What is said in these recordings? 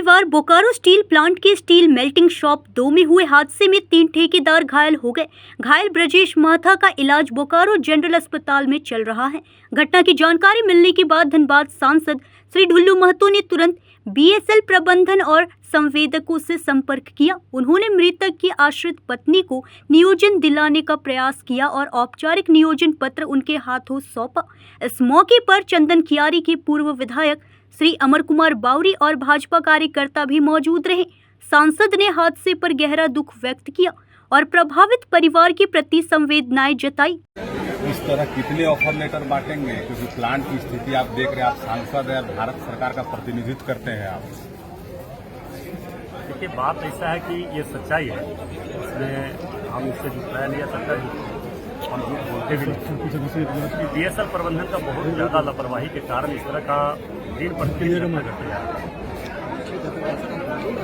मंगलवार Bokaro steel plant के steel melting shop 2 में हुए हादसे में 3 ठेकेदार घायल हो गए। घायल ब्रजेश माथा का इलाज बोकारो जनरल अस्पताल में चल रहा है। घटना की जानकारी मिलने के बाद धनबाद सांसद श्री ढुल्लू महतो ने तुरंत बीएसएल प्रबंधन और संवेदकों से संपर्क किया। उन्होंने मृतक की आश्रित पत्नी को नियोजन दिलाने का प्रयास किया और औपचारिक नियोजन पत्र उनके हाथों सौंपा। इस मौके पर चंदन कियारी के पूर्व विधायक श्री अमर कुमार बावरी और भाजपा कार्यकर्ता भी मौजूद रहे। सांसद ने हादसे पर गहरा दुख व्यक्त किया और प्रभावित परिवार के प्रति संवेदनाएं जताई। इस तरह कितने ऑफर लेटर बांटेंगे, क्योंकि प्लांट की स्थिति आप देख रहे हैं, आप सांसद हैं, भारत सरकार का प्रतिनिधित्व करते हैं आप। देखिए, बात ऐसा है कि ये सच्चाई है, इसमें हम इससे जुटाया नहीं जा सकता, हम झूठ बोलते भी नहीं। बीएसएल प्रबंधन का बहुत ज्यादा लापरवाही के कारण इस तरह का दिन प्रतिदिन घट गया है।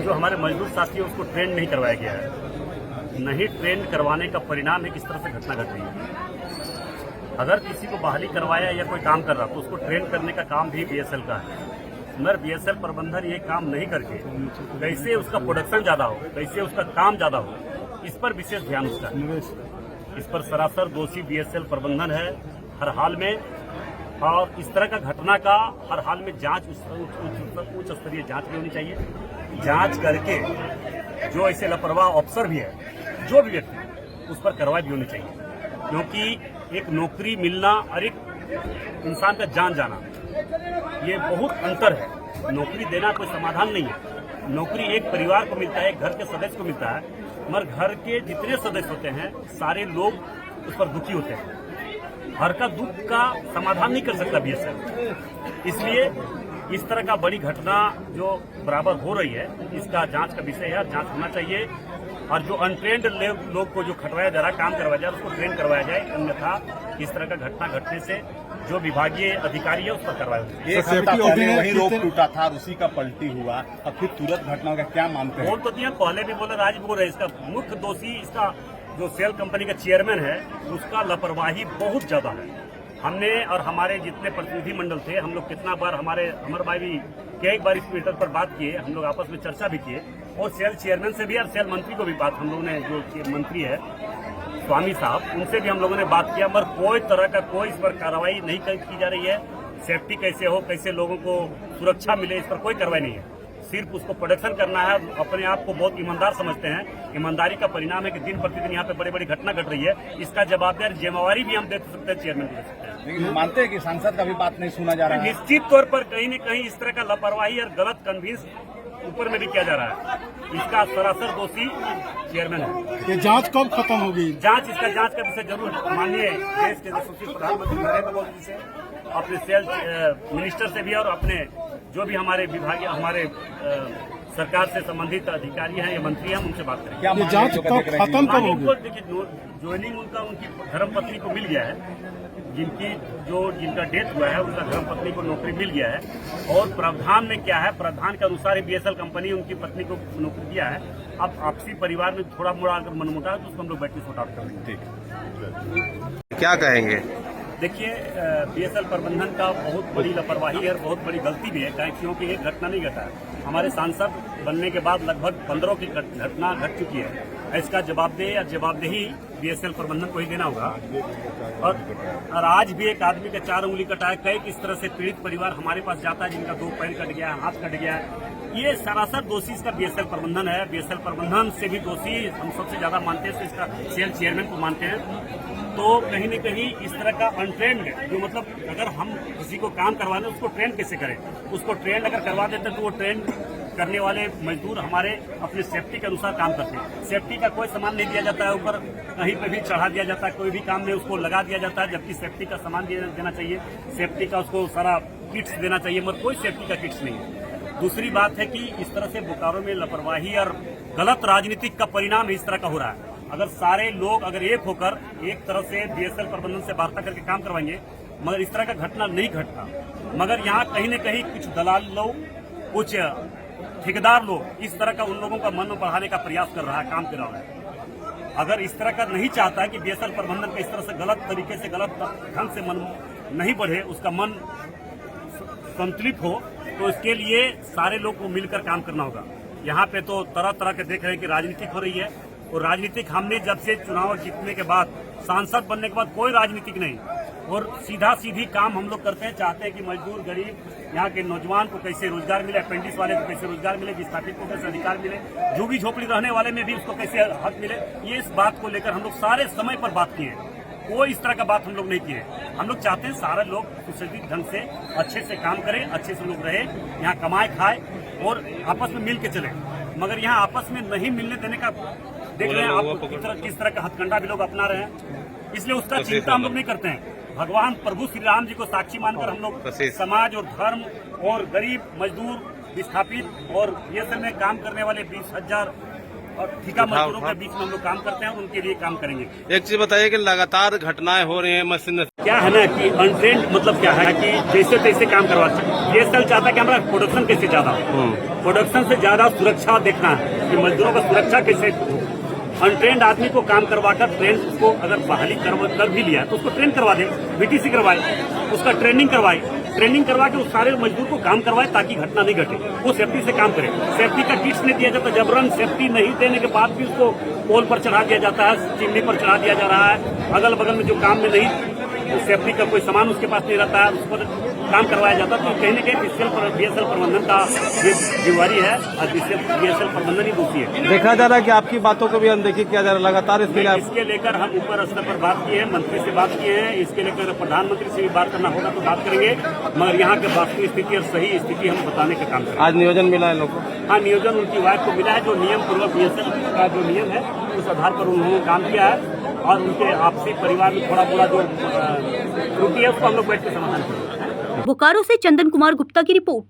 जो हमारे मजदूर साथी है उसको ट्रेन नहीं करवाया गया है, नहीं ट्रेन करवाने का परिणाम है किस तरह से घटना घट रही है। अगर किसी को बहाली करवाया या कोई काम कर रहा तो उसको ट्रेन करने का काम भी बीएसएल का है, मगर बीएसएल प्रबंधन ये काम नहीं करके कैसे उसका प्रोडक्शन ज्यादा हो, कैसे उसका काम ज्यादा हो, इस पर विशेष ध्यान उसका है। इस पर सरासर दोषी बीएसएल प्रबंधन है हर हाल में, और इस तरह का घटना का हर हाल में जांच, उच्च स्तरीय जांच भी होनी चाहिए। जांच करके जो ऐसे लापरवाह अफसर भी है, जो भी व्यक्ति, उस पर कार्रवाई भी होनी चाहिए, क्योंकि एक नौकरी मिलना और एक इंसान का जान जाना, ये बहुत अंतर है। नौकरी देना कोई समाधान नहीं है। नौकरी एक परिवार को मिलता है, एक घर के सदस्य को मिलता है, मगर घर के जितने सदस्य होते हैं सारे लोग उस पर दुखी होते हैं। घर का दुख का समाधान नहीं कर सकता बीएसएल। इसलिए इस तरह का बड़ी घटना जो बराबर हो रही है, इसका जांच का विषय है, जांच होना चाहिए। और जो अनट्रेंड लोग को जो खटवाया जा रहा है, काम करवाया जा रहा है, उसको ट्रेन करवाया जाए, अन्यथा इस तरह का घटना घटने से जो विभागीय अधिकारी है उस पर कार्रवाई होगी। एक हफ्ता पहले वही रोक टूटा था, उसी का पलटी हुआ, अब फिर तुरंत घटना होगा, क्या मानते हैं? बोल तो दिया, पहले भी बोले, आज भी बोल रहे। इसका मुख्य दोषी इसका जो सेल कंपनी का चेयरमैन है, उसका लापरवाही बहुत ज्यादा है। हमने और हमारे जितने प्रतिनिधि मंडल थे, हम लोग कितना बार हमारे अमर भाई भी कई बार इस मैटर पर बात किए, हम लोग आपस में चर्चा भी किए, और सेल चेयरमैन से भी और सेल मंत्री को भी बात, हम लोगों ने जो मंत्री है स्वामी साहब, उनसे भी हम लोगों ने बात किया, मगर कोई तरह का कोई इस पर कार्रवाई नहीं की जा रही है। सेफ्टी कैसे हो, कैसे लोगों को सुरक्षा मिले, इस पर कोई कार्रवाई नहीं है। सिर्फ उसको प्रोडक्शन करना है। अपने आप को बहुत ईमानदार समझते हैं। ईमानदारी का परिणाम है कि दिन प्रतिदिन यहाँ पे बड़ी बड़ी घटना घट रही है। इसका जवाबदार जिम्मेवारी भी हम दे सकते हैं, चेयरमैन को दे सकते हैं। लेकिन मानते हैं कि सांसद का भी बात नहीं सुना जा रहा है। निश्चित तौर पर कहीं न कहीं इस तरह का लापरवाही और गलत कन्विंस ऊपर में भी किया जा रहा है। इसका सरासर दोषी चेयरमैन है। ये जांच कब खत्म होगी? जांच का विषय जरूर माननीय देश के यशस्वी प्रधानमंत्री नरेंद्र मोदी से, अपने सेल मिनिस्टर से भी, और अपने जो भी हमारे विभागीय, हमारे सरकार से संबंधित अधिकारी हैं या मंत्री हैं, उनसे बात करें। क्या ये जांच कब खत्म कब होगी? देखिए, ज्वाइनिंग उनकी धर्मपत्नी को मिल गया है, जिनका डेथ हुआ है उनका धर्मपत्नी को नौकरी मिल गया है। और प्रावधान में क्या है, प्रावधान के अनुसार ही बीएसएल कंपनी उनकी पत्नी को नौकरी दिया है। अब आपसी परिवार में थोड़ा मोड़ा अगर मनमुटा है तो उसको हम लोग बैठ के सॉर्ट आउट करेंगे। क्या कहेंगे? देखिए, बीएसएल प्रबंधन का बहुत बड़ी लापरवाही है और बहुत बड़ी गलती भी है, क्योंकि एक घटना नहीं घटा है। हमारे सांसद बनने के बाद लगभग 15 की घटना घट चुकी है। इसका जवाबदेही बीएसएल प्रबंधन को ही देना होगा। और आज भी एक आदमी का 4 उंगली कटा है। कई किस तरह से पीड़ित परिवार हमारे पास जाता है, जिनका 2 पैर कट गया है, हाथ कट गया है। ये सरासर दोषी इसका बीएसएल प्रबंधन है। बीएसएल प्रबंधन से भी दोषी हम सबसे ज्यादा मानते हैं, तो इसका सेल चेयरमैन को मानते हैं। तो कहीं न कहीं इस तरह का अनट्रेंड, जो मतलब अगर हम किसी को काम करवाने उसको ट्रेन कैसे करें, उसको ट्रेन अगर करवा देते तो वो ट्रेन करने वाले मजदूर हमारे अपने सेफ्टी के अनुसार काम करते हैं। सेफ्टी का कोई सामान नहीं दिया जाता है, ऊपर कहीं पे भी चढ़ा दिया जाता है, कोई भी काम में उसको लगा दिया जाता है, जबकि सेफ्टी का सामान देना चाहिए, सेफ्टी का उसको सारा किट्स देना चाहिए, मगर कोई सेफ्टी का किट्स नहीं है। दूसरी बात है कि इस तरह से बोकारो में लापरवाही और गलत राजनीतिक का परिणाम इस तरह का हो रहा है। अगर सारे लोग अगर एक होकर एक तरह से बीएसएल प्रबंधन से वार्ता करके काम करवाएंगे, मगर इस तरह का घटना नहीं घटता। मगर यहाँ कहीं न कहीं कुछ दलाल लोग, कुछ ठेकेदार लोग इस तरह का उन लोगों का मन बढ़ाने का प्रयास कर रहा है, काम कर रहा है। अगर इस तरह का नहीं चाहता है कि बीएसएल प्रबंधन का इस तरह से गलत तरीके से, गलत ढंग से मन नहीं बढ़े, उसका मन संतुलित हो, तो इसके लिए सारे लोग को मिलकर काम करना होगा। यहाँ पे तो तरह तरह के देख रहे हैं कि राजनीतिक हो रही है, और राजनीतिक हमने जब से चुनाव जीतने के बाद, सांसद बनने के बाद कोई राजनीतिक नहीं, और सीधा सीधी काम हम लोग करते हैं। चाहते हैं कि मजदूर, गरीब, यहाँ के नौजवान को कैसे रोजगार मिले, अपेंडिक्स वाले को कैसे रोजगार मिले, विस्थापित को कैसे अधिकार मिले, झुग्गी झोपड़ी रहने वाले में भी उसको कैसे हक मिले। ये इस बात को लेकर हम लोग सारे समय पर बात किए हैं। कोई इस तरह का बात हम लोग नहीं किए। हम लोग चाहते हैं सारे लोग सुसज्जित ढंग से अच्छे से काम करें, अच्छे से लोग रहे, यहाँ कमाए खाए और आपस में मिल के चले। मगर यहाँ आपस में नहीं मिलने देने का देख रहे हैं आप किस तरह का हथकंडा भी लोग अपना रहे हैं। इसलिए उसका चिंता हम लोग नहीं करते हैं। भगवान प्रभु श्री राम जी को साक्षी मानकर हम लोग समाज और धर्म और गरीब, मजदूर, विस्थापित और बीएसएल में काम करने वाले 20,000 और ठेका मजदूरों के बीच में हम लोग काम करते हैं और उनके लिए काम करेंगे। एक चीज बताइए कि लगातार घटनाएं हो रही हैं मशीन क्या है ना कि अनट्रेंड मतलब क्या है कि जैसे तैसे काम करवाते हैं। बीएसएल चाहता है कि हमारा प्रोडक्शन कैसे ज्यादा हो, प्रोडक्शन से ज्यादा सुरक्षा देखना है कि मजदूरों का सुरक्षा कैसे। अनट्रेंड आदमी को काम करवाकर ट्रेन को अगर बहाली कर भी लिया तो उसको ट्रेन करवा दे, बीटीसी करवाए, उसका ट्रेनिंग करवाए, ट्रेनिंग करवा के उस सारे मजदूर को काम करवाए ताकि घटना नहीं घटे। वो सेफ्टी से काम करे। सेफ्टी का किट्स नहीं दिया जाता, जबरन सेफ्टी नहीं देने के बाद भी उसको पोल पर चढ़ा दिया जाता है, चिमनी पर चढ़ा दिया जा रहा है। अगल बगल में जो काम में नहीं सेफ्टी का कोई सामान उसके पास नहीं रहता है, उस पर काम करवाया जाता है। तो कहीं न कहीं बीएसएल प्रबंधन का ये जिम्मेवारी है और बीएसएल प्रबंधन ही दोषी है। देखा जा रहा है कि आपकी बातों को भी अनदेखी किया जा रहा है लगातार। इसके लेकर हम ऊपर स्तर पर बात किए हैं, मंत्री से बात किए हैं। इसके लेकर प्रधानमंत्री से भी बात करना होगा तो बात करेंगे, मगर यहाँ के वास्तविक स्थिति और सही स्थिति हम बताने का काम करेंगे। आज नियोजन मिला है लोगों को? हाँ, नियोजन उनकी वाइफ को मिला है। जो नियम पूर्वक बीएसएल का जो नियम है उस आधार पर उन्होंने काम किया है, और उनके आपसी परिवार में थोड़ा मोड़ा जो त्रुटि है उसको हम लोग बैठ के समाधान करेंगे। बोकारो से चंदन कुमार गुप्ता की रिपोर्ट।